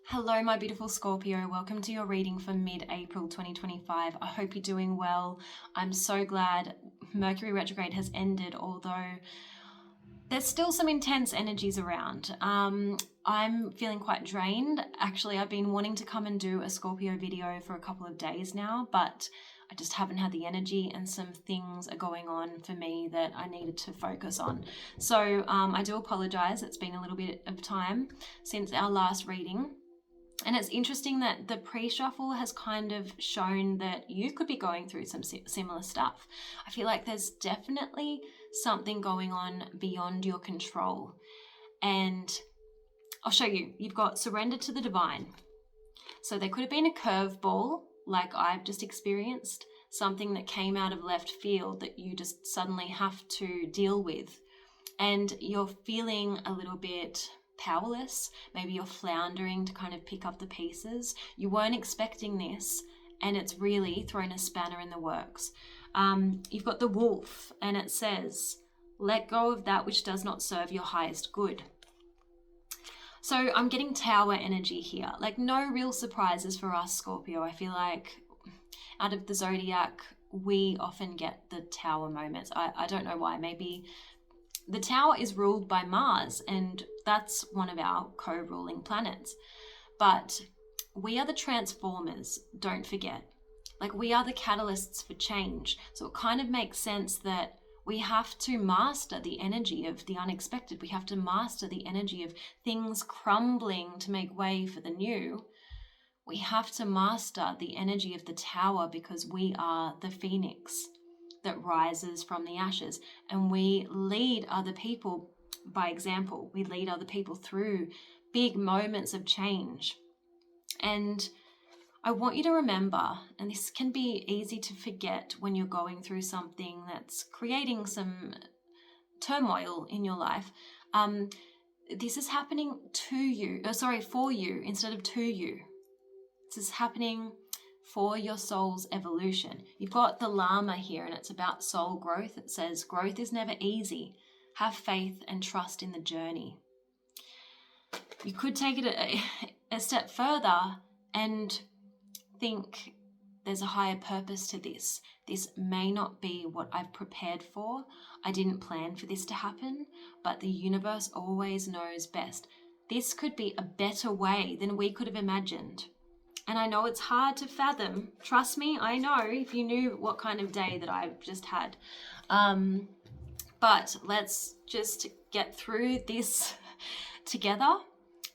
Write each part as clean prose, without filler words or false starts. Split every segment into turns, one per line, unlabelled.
Hello, my beautiful Scorpio. Welcome to your reading for mid-April 2025. I hope you're doing well. I'm so glad Mercury retrograde has ended, although there's still some intense energies around. I'm feeling quite drained. Actually, I've been wanting to come and do a Scorpio video for a couple of days now, but I just haven't had the energy, and some things are going on for me that I needed to focus on. So I do apologize. It's been a little bit of time since our last reading. And it's interesting that the pre-shuffle has kind of shown that you could be going through some similar stuff. I feel like there's definitely something going on beyond your control. And I'll show you. You've got surrender to the divine. So there could have been a curveball like I've just experienced, something that came out of left field that you just suddenly have to deal with. And you're feeling a little bit powerless. Maybe you're floundering to kind of pick up the pieces. You weren't expecting this, and it's really thrown a spanner in the works. You've got the wolf, and it says, let go of that which does not serve your highest good. So I'm getting tower energy here. Like, no real surprises for us, Scorpio. I feel like out of the zodiac, we often get the tower moments. I don't know why. Maybe the tower is ruled by Mars, and that's one of our co-ruling planets. But we are the transformers, don't forget. Like, we are the catalysts for change. So it kind of makes sense that we have to master the energy of the unexpected. We have to master the energy of things crumbling to make way for the new. We have to master the energy of the tower, because we are the phoenix that rises from the ashes, and we lead other people by example. We lead other people through big moments of change. And I want you to remember, and this can be easy to forget when you're going through something that's creating some turmoil in your life, this is happening for you instead of to you. This is happening for your soul's evolution. You've got the llama here, and it's about soul growth. It says, growth is never easy. Have faith and trust in the journey. You could take it a step further and think there's a higher purpose to this. This may not be what I've prepared for. I didn't plan for this to happen, but the universe always knows best. This could be a better way than we could have imagined. And I know it's hard to fathom. Trust me, I know, if you knew what kind of day that I've just had. But let's just get through this together.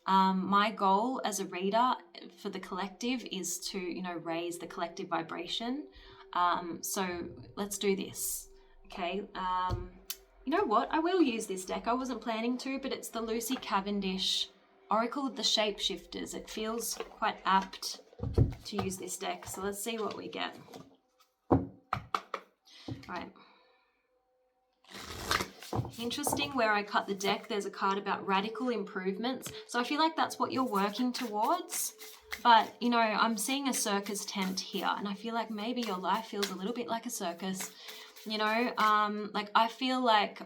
My goal as a reader for the collective is to, raise the collective vibration. So let's do this. Okay. You know what? I will use this deck. I wasn't planning to, but it's the Lucy Cavendish Oracle of the Shapeshifters. It feels quite apt to use this deck. So let's see what we get. Right. Interesting where I cut the deck, there's a card about radical improvements. So I feel like that's what you're working towards. But, I'm seeing a circus tent here, and I feel like maybe your life feels a little bit like a circus. I feel like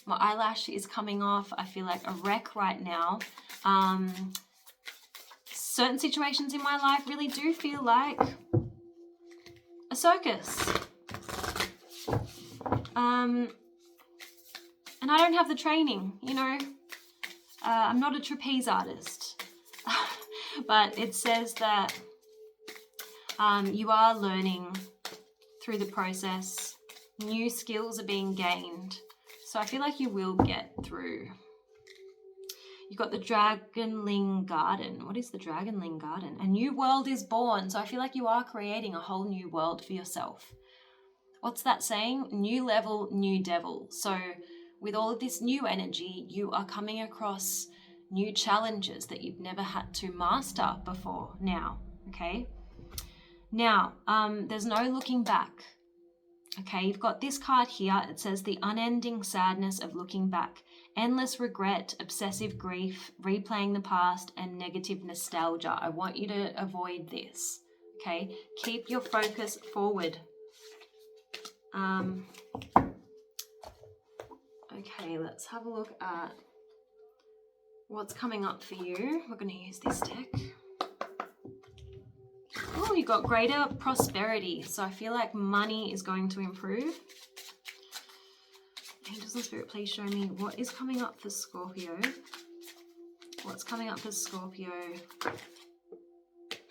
my eyelash is coming off. I feel like a wreck right now. Certain situations in my life really do feel like a circus. And I don't have the training, I'm not a trapeze artist. But it says that you are learning through the process. New skills are being gained. So I feel like you will get through. You've got the Dragonling Garden. What is the Dragonling Garden? A new world is born. So I feel like you are creating a whole new world for yourself. What's that saying? New level, new devil. So with all of this new energy, you are coming across new challenges that you've never had to master before now, okay? Now, there's no looking back. Okay, you've got this card here. It says the unending sadness of looking back, endless regret, obsessive grief, replaying the past, and negative nostalgia. I want you to avoid this, okay? Keep your focus forward. Okay, let's have a look at what's coming up for you? We're going to use this deck. Oh, you got greater prosperity. So I feel like money is going to improve. Angels and Spirit, please show me what is coming up for Scorpio. What's coming up for Scorpio?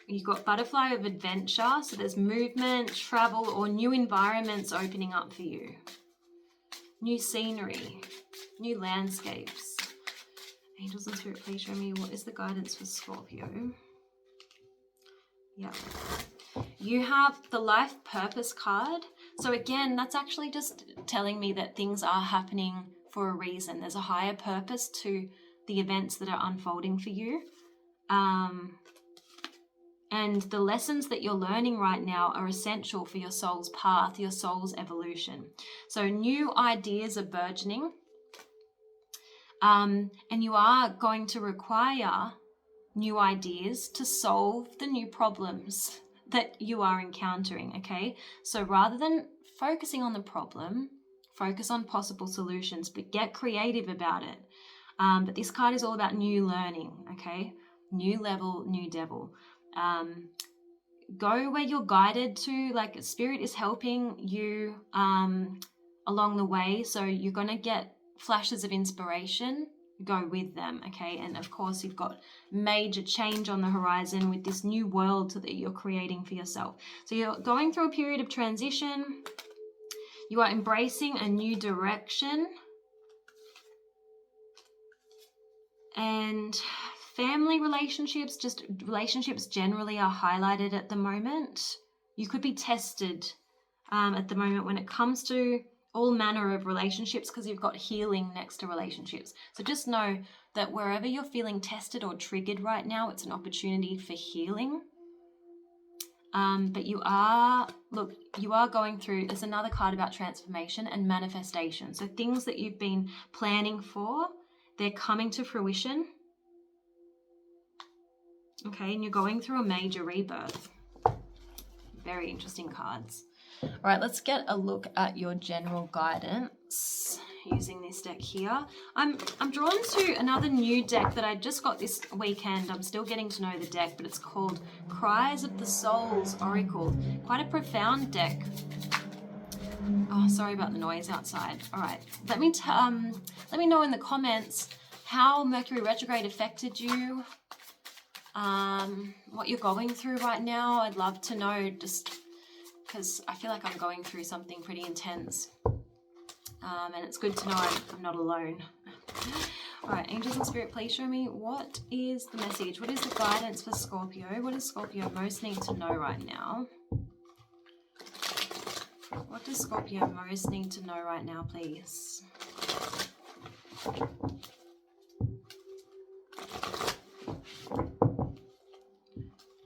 You've got butterfly of adventure. So there's movement, travel, or new environments opening up for you. New scenery, new landscapes. Angels and Spirit, please show me what is the guidance for Scorpio. Yeah. You have the life purpose card. So again, that's actually just telling me that things are happening for a reason. There's a higher purpose to the events that are unfolding for you. And the lessons that you're learning right now are essential for your soul's path, your soul's evolution. So new ideas are burgeoning. And you are going to require new ideas to solve the new problems that you are encountering, okay? So rather than focusing on the problem, focus on possible solutions, but get creative about it. But this card is all about new learning, okay? New level, new devil. Go where you're guided to, like Spirit is helping you along the way. So you're going to get flashes of inspiration. Go with them, okay? And of course, you've got major change on the horizon with this new world that you're creating for yourself. So you're going through a period of transition. You are embracing a new direction. And family relationships, just relationships generally are highlighted at the moment. You could be tested at the moment when it comes to all manner of relationships, because you've got healing next to relationships. So just know that wherever you're feeling tested or triggered right now, it's an opportunity for healing. But you are going through, there's another card about transformation and manifestation. So things that you've been planning for, they're coming to fruition. Okay, and you're going through a major rebirth. Very interesting cards. All right, let's get a look at your general guidance using this deck here. I'm drawn to another new deck that I just got this weekend. I'm still getting to know the deck, but it's called Cries of the Souls Oracle. Quite a profound deck. Oh, sorry about the noise outside. All right, let me know in the comments how Mercury retrograde affected you. What you're going through right now. I'd love to know, just because I feel like I'm going through something pretty intense. And it's good to know I'm not alone. All right, angels and spirit, please show me what is the message? What is the guidance for Scorpio? What does Scorpio most need to know right now? What does Scorpio most need to know right now, please? What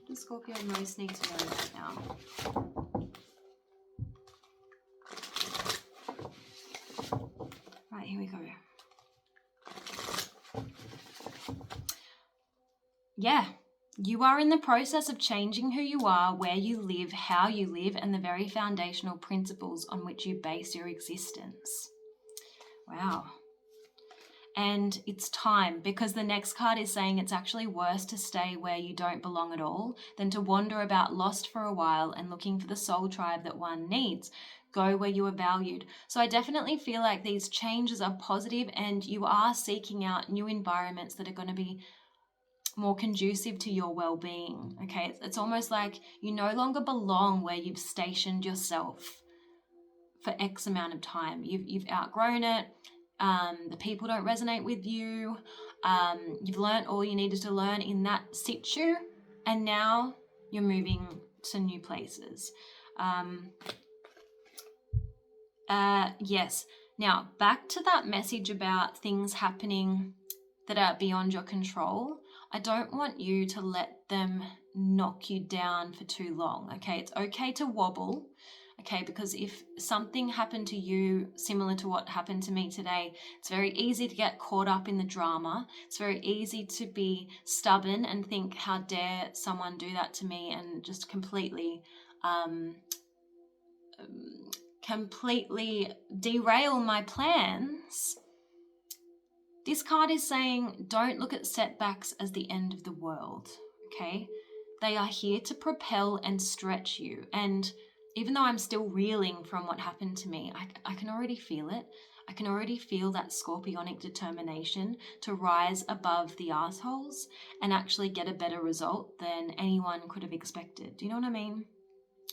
does Scorpio most need to know right now? Right, here we go. Yeah, you are in the process of changing who you are, where you live, how you live, and the very foundational principles on which you base your existence. Wow. And it's time, because the next card is saying it's actually worse to stay where you don't belong at all than to wander about lost for a while and looking for the soul tribe that one needs. Go where you are valued. So I definitely feel like these changes are positive and you are seeking out new environments that are going to be more conducive to your well-being. Okay, it's almost like you no longer belong where you've stationed yourself for X amount of time. You've outgrown it. The people don't resonate with you. You've learned all you needed to learn in that situ, and now you're moving to new places. Yes. Now back to that message about things happening that are beyond your control. I don't want you to let them knock you down for too long. Okay, it's okay to wobble. Okay, because if something happened to you similar to what happened to me today, it's very easy to get caught up in the drama. It's very easy to be stubborn and think, how dare someone do that to me, and just completely derail my plans. This card is saying, don't look at setbacks as the end of the world, okay? They are here to propel and stretch you. And even though I'm still reeling from what happened to me, I can already feel it. I can already feel that scorpionic determination to rise above the assholes and actually get a better result than anyone could have expected. Do you know what I mean?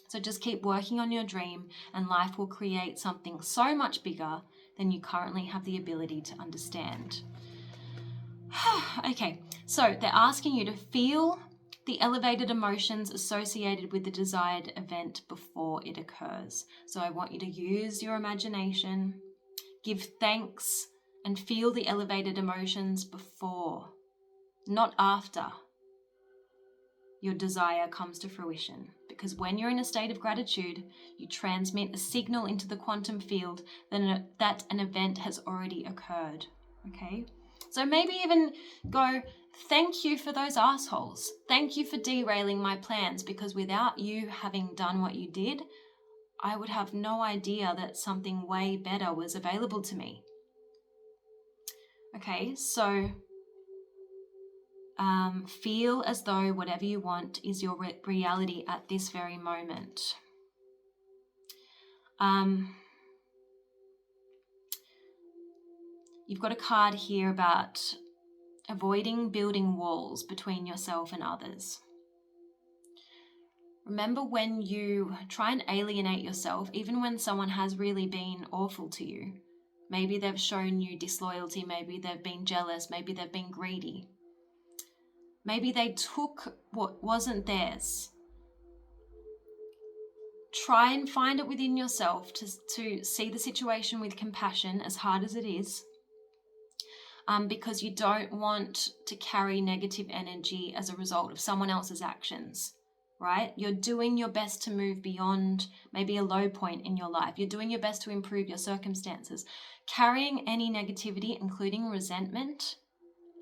So just keep working on your dream and life will create something so much bigger than you currently have the ability to understand. Okay, so they're asking you to feel the elevated emotions associated with the desired event before it occurs. So I want you to use your imagination, give thanks, and feel the elevated emotions before, not after your desire comes to fruition. Because when you're in a state of gratitude, you transmit a signal into the quantum field that an event has already occurred, okay? So maybe even go, thank you for those assholes. Thank you for derailing my plans, because without you having done what you did, I would have no idea that something way better was available to me. Okay, so feel as though whatever you want is your reality at this very moment. You've got a card here about avoiding building walls between yourself and others. Remember, when you try and alienate yourself, even when someone has really been awful to you, maybe they've shown you disloyalty, maybe they've been jealous, maybe they've been greedy, maybe they took what wasn't theirs. Try and find it within yourself to see the situation with compassion, as hard as it is, because you don't want to carry negative energy as a result of someone else's actions, right? You're doing your best to move beyond maybe a low point in your life. You're doing your best to improve your circumstances. Carrying any negativity, including resentment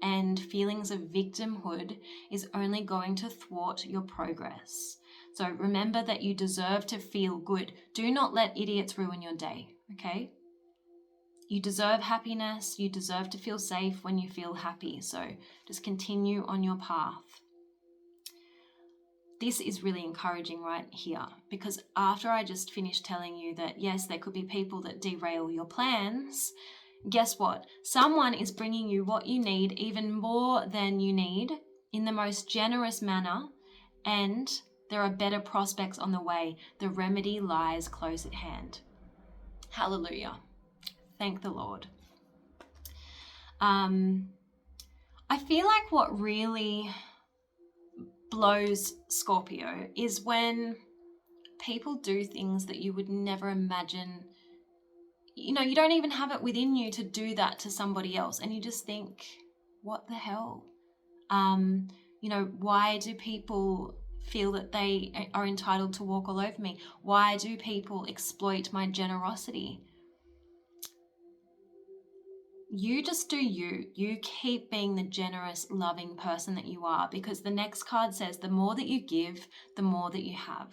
and feelings of victimhood, is only going to thwart your progress. So remember that you deserve to feel good. Do not let idiots ruin your day, okay? You deserve happiness. You deserve to feel safe when you feel happy. So just continue on your path. This is really encouraging right here, because after I just finished telling you that, yes, there could be people that derail your plans, guess what? Someone is bringing you what you need, even more than you need, in the most generous manner, and there are better prospects on the way. The remedy lies close at hand. Hallelujah. Thank the Lord. I feel like what really blows Scorpio is when people do things that you would never imagine. You know, you don't even have it within you to do that to somebody else, and you just think, what the hell? Why do people feel that they are entitled to walk all over me? Why do people exploit my generosity? You just do you. You keep being the generous, loving person that you are, because the next card says the more that you give, the more that you have.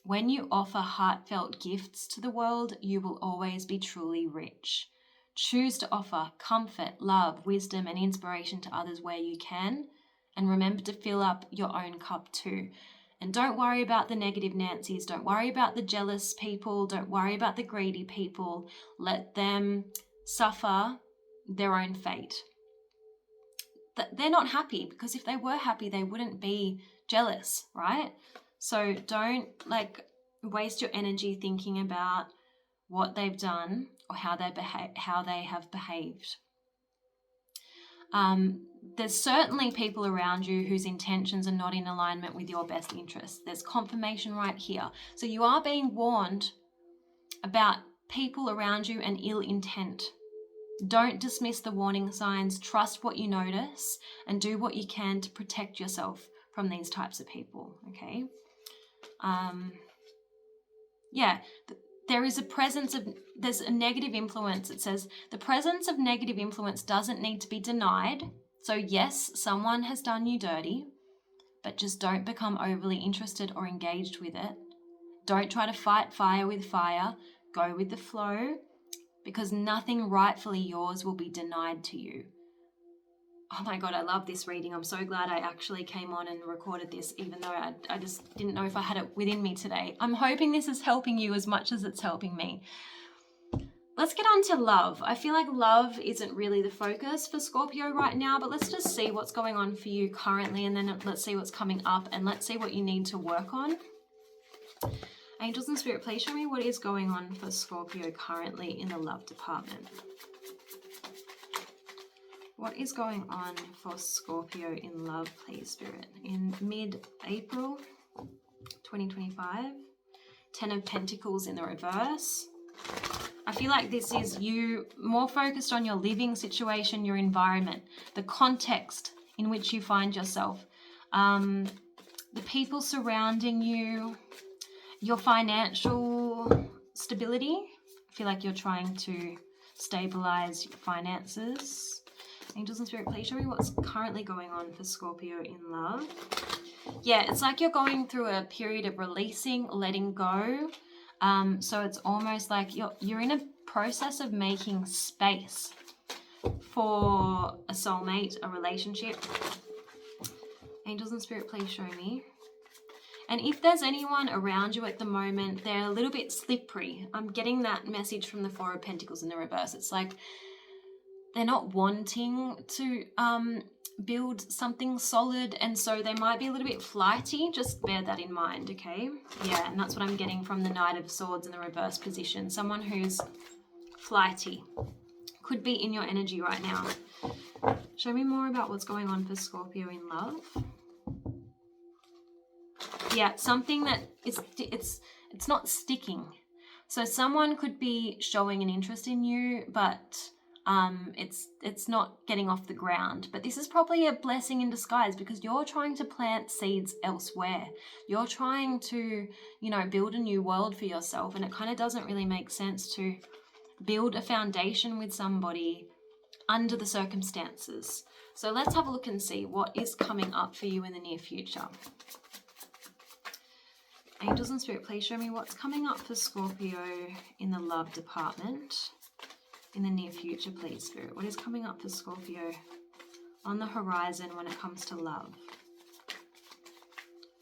When you offer heartfelt gifts to the world, you will always be truly rich. Choose to offer comfort, love, wisdom, and inspiration to others where you can, and remember to fill up your own cup too. And don't worry about the negative Nancys. Don't worry about the jealous people. Don't worry about the greedy people. Let them suffer their own fate. They're not happy, because if they were happy, they wouldn't be jealous, right? So don't waste your energy thinking about what they've done or how they have behaved. There's certainly people around you whose intentions are not in alignment with your best interests. There's confirmation right here. So you are being warned about people around you and ill intent. Don't dismiss the warning signs. Trust what you notice and do what you can to protect yourself from these types of people, okay? There's a negative influence. It says the presence of negative influence doesn't need to be denied. So yes, someone has done you dirty, but just don't become overly interested or engaged with it. Don't try to fight fire with fire. Go with the flow. because nothing rightfully yours will be denied to you. Oh my God, I love this reading. I'm so glad I actually came on and recorded this, even though I just didn't know if I had it within me today. I'm hoping this is helping you as much as it's helping me. Let's get on to love. I feel like love isn't really the focus for Scorpio right now, but let's just see what's going on for you currently, and then let's see what's coming up, and let's see what you need to work on. Angels and Spirit, please show me what is going on for Scorpio currently in the love department. What is going on for Scorpio in love, please, Spirit? In mid-April 2025, 10 of Pentacles in the reverse. I feel like this is you more focused on your living situation, your environment, the context in which you find yourself, the people surrounding you, your financial stability. I feel like you're trying to stabilize your finances. Angels and Spirit, please show me what's currently going on for Scorpio in love. Yeah, it's like you're going through a period of releasing, letting go. So it's almost like you're in a process of making space for a soulmate, a relationship. Angels and Spirit, please show me. And if there's anyone around you at the moment, they're a little bit slippery. I'm getting that message from the Four of Pentacles in the reverse. It's like they're not wanting to build something solid, and so they might be a little bit flighty. Just bear that in mind, okay? Yeah, and that's what I'm getting from the Knight of Swords in the reverse position. Someone who's flighty could be in your energy right now. Show me more about what's going on for Scorpio in love. Yeah, something that it's not sticking. So someone could be showing an interest in you, but it's not getting off the ground. But this is probably a blessing in disguise, because you're trying to plant seeds elsewhere. You're trying to, build a new world for yourself, and it kind of doesn't really make sense to build a foundation with somebody under the circumstances. So let's have a look and see what is coming up for you in the near future. Angels and Spirit, please show me what's coming up for Scorpio in the love department in the near future, please, Spirit. What is coming up for Scorpio on the horizon when it comes to love?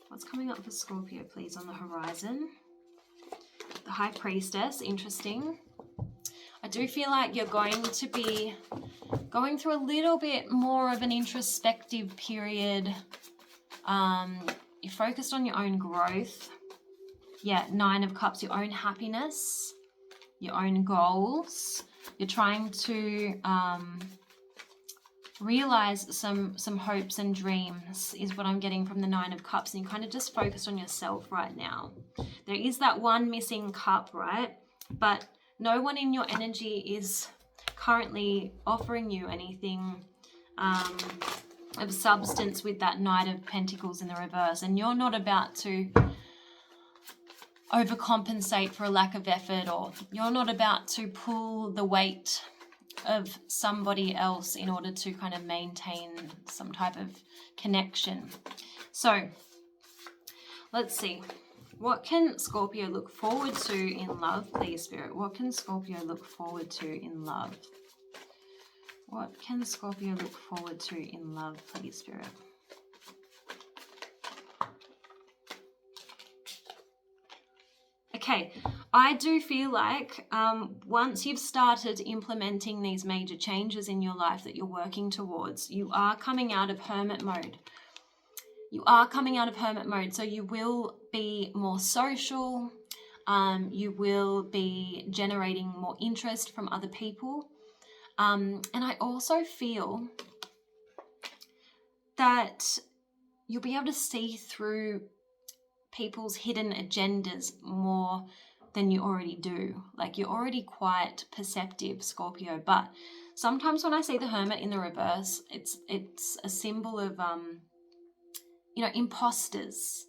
What's coming up for Scorpio, please, on the horizon? The High Priestess, interesting. I do feel like you're going to be going through a little bit more of an introspective period. You're focused on your own growth. Yeah, 9 of Cups, your own happiness, your own goals. You're trying to realize some hopes and dreams is what I'm getting from the 9 of Cups. And you're kind of just focused on yourself right now. There is that one missing cup, right? But no one in your energy is currently offering you anything of substance with that Knight of Pentacles in the reverse. And you're not about to overcompensate for a lack of effort, or you're not about to pull the weight of somebody else in order to kind of maintain some type of connection. So let's see. What can Scorpio look forward to in love, please, Spirit? What can Scorpio look forward to in love? What can Scorpio look forward to in love, please, Spirit? Okay, I do feel like once you've started implementing these major changes in your life that you're working towards, you are coming out of hermit mode. You are coming out of hermit mode, so you will be more social. You will be generating more interest from other people. And I also feel that you'll be able to see through people's hidden agendas more than you already do. Like, you're already quite perceptive, Scorpio, but sometimes when I see the Hermit in the reverse, it's a symbol of imposters,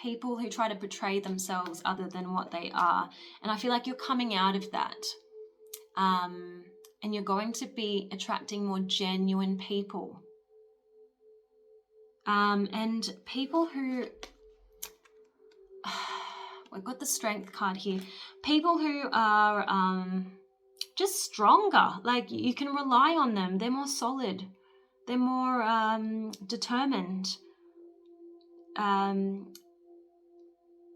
people who try to portray themselves other than what they are. And I feel like you're coming out of that, and you're going to be attracting more genuine people, and people who we've got the Strength card here. People who are just stronger. Like, you can rely on them. They're more solid. They're more determined.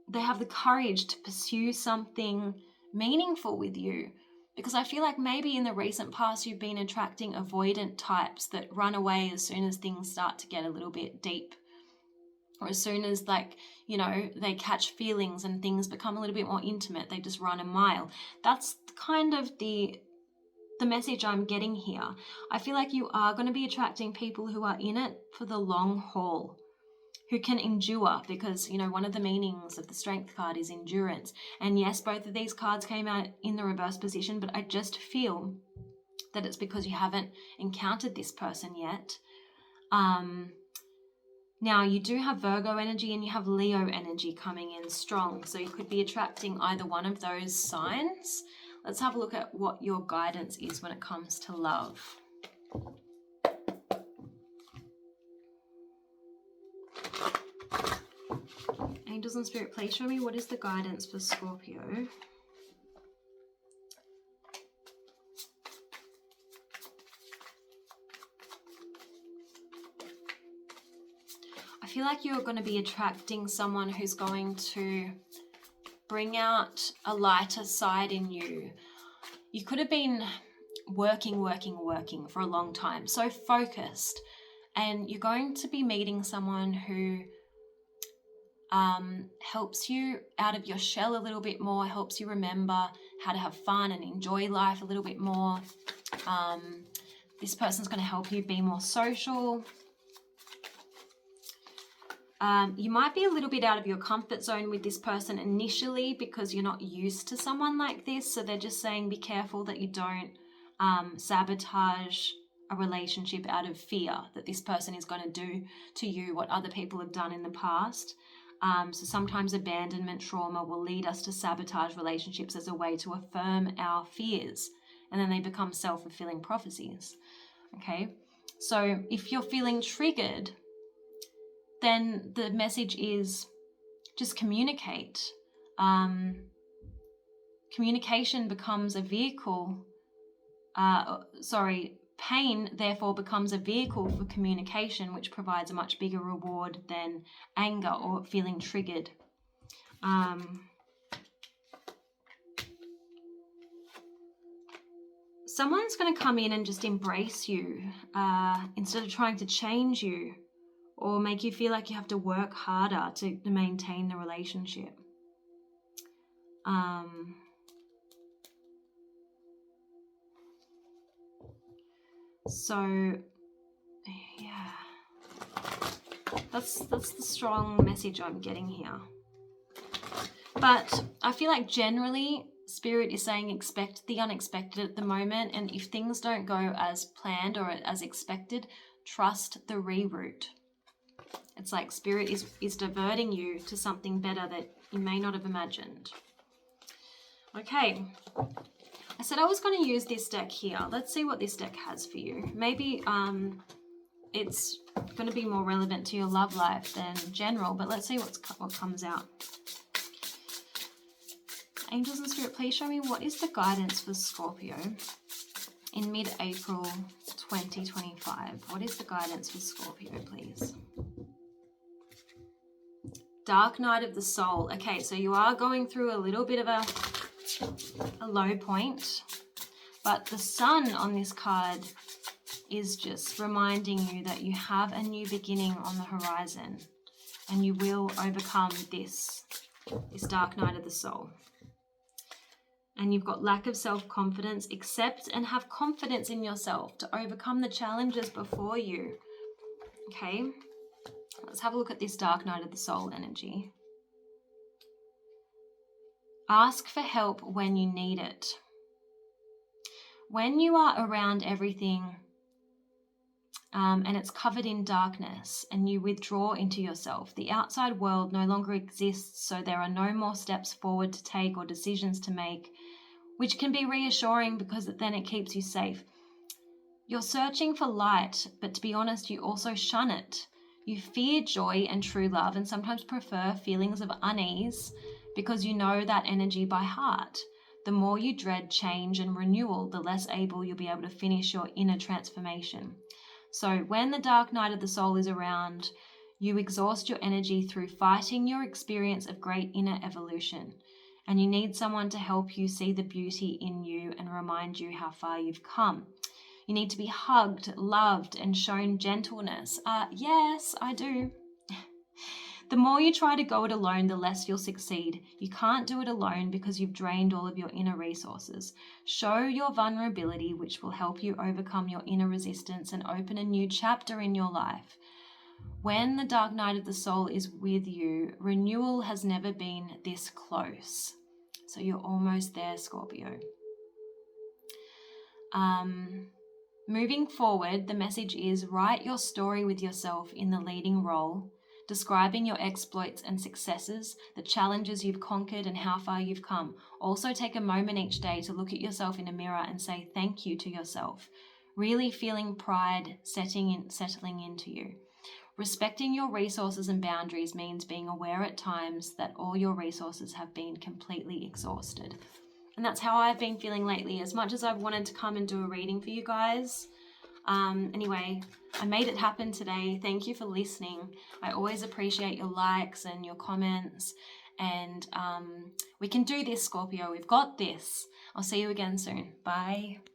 They have the courage to pursue something meaningful with you. Because I feel like maybe in the recent past you've been attracting avoidant types that run away as soon as things start to get a little bit deep. Or as soon as, like, you know, they catch feelings and things become a little bit more intimate, they just run a mile. That's kind of the message I'm getting here. I feel like you are going to be attracting people who are in it for the long haul, who can endure, because, you know, one of the meanings of the Strength card is endurance. And yes, both of these cards came out in the reverse position, but I just feel that it's because you haven't encountered this person yet. Now, you do have Virgo energy and you have Leo energy coming in strong, so you could be attracting either one of those signs. Let's have a look at what your guidance is when it comes to love. Angels and Spirit, please show me what is the guidance for Scorpio. I feel like you're going to be attracting someone who's going to bring out a lighter side in you. You could have been working for a long time, so focused, and you're going to be meeting someone who helps you out of your shell a little bit more, helps you remember how to have fun and enjoy life a little bit more. This person's going to help you be more social. You might be a little bit out of your comfort zone with this person initially because you're not used to someone like this. So they're just saying be careful that you don't sabotage a relationship out of fear that this person is going to do to you what other people have done in the past. So sometimes abandonment trauma will lead us to sabotage relationships as a way to affirm our fears, and then they become self-fulfilling prophecies. Okay, so if you're feeling triggered, then the message is just communicate. Communication becomes a vehicle. Pain therefore becomes a vehicle for communication, which provides a much bigger reward than anger or feeling triggered. Someone's going to come in and just embrace you instead of trying to change you or make you feel like you have to work harder to maintain the relationship. So, yeah, that's the strong message I'm getting here. But I feel like generally Spirit is saying expect the unexpected at the moment, and if things don't go as planned or as expected, trust the reroute. It's like Spirit is diverting you to something better that you may not have imagined. Okay. I said I was going to use this deck here. Let's see what this deck has for you. Maybe it's going to be more relevant to your love life than general, but let's see what comes out. Angels and Spirit, please show me what is the guidance for Scorpio in mid-April 2025. What is the guidance for Scorpio, please? Dark Night of the Soul. Okay, so you are going through a little bit of a low point, but the Sun on this card is just reminding you that you have a new beginning on the horizon and you will overcome this Dark Night of the Soul. And you've got lack of self-confidence. Accept and have confidence in yourself to overcome the challenges before you. Okay, let's have a look at this Dark Night of the Soul energy. Ask for help when you need it. When you are around everything and it's covered in darkness and you withdraw into yourself, the outside world no longer exists, so there are no more steps forward to take or decisions to make, which can be reassuring because then it keeps you safe. You're searching for light, but to be honest, you also shun it. You fear joy and true love and sometimes prefer feelings of unease because you know that energy by heart. The more you dread change and renewal, the less able you'll be able to finish your inner transformation. So when the dark night of the soul is around, you exhaust your energy through fighting your experience of great inner evolution. And you need someone to help you see the beauty in you and remind you how far you've come. You need to be hugged, loved, and shown gentleness. Yes, I do. The more you try to go it alone, the less you'll succeed. You can't do it alone because you've drained all of your inner resources. Show your vulnerability, which will help you overcome your inner resistance and open a new chapter in your life. When the dark night of the soul is with you, renewal has never been this close. So you're almost there, Scorpio. Moving forward, the message is write your story with yourself in the leading role, describing your exploits and successes, the challenges you've conquered and how far you've come. Also take a moment each day to look at yourself in a mirror and say thank you to yourself, really feeling pride settling into you. Respecting your resources and boundaries means being aware at times that all your resources have been completely exhausted. And that's how I've been feeling lately, as much as I've wanted to come and do a reading for you guys. Anyway, I made it happen today. Thank you for listening. I always appreciate your likes and your comments. And we can do this, Scorpio. We've got this. I'll see you again soon. Bye.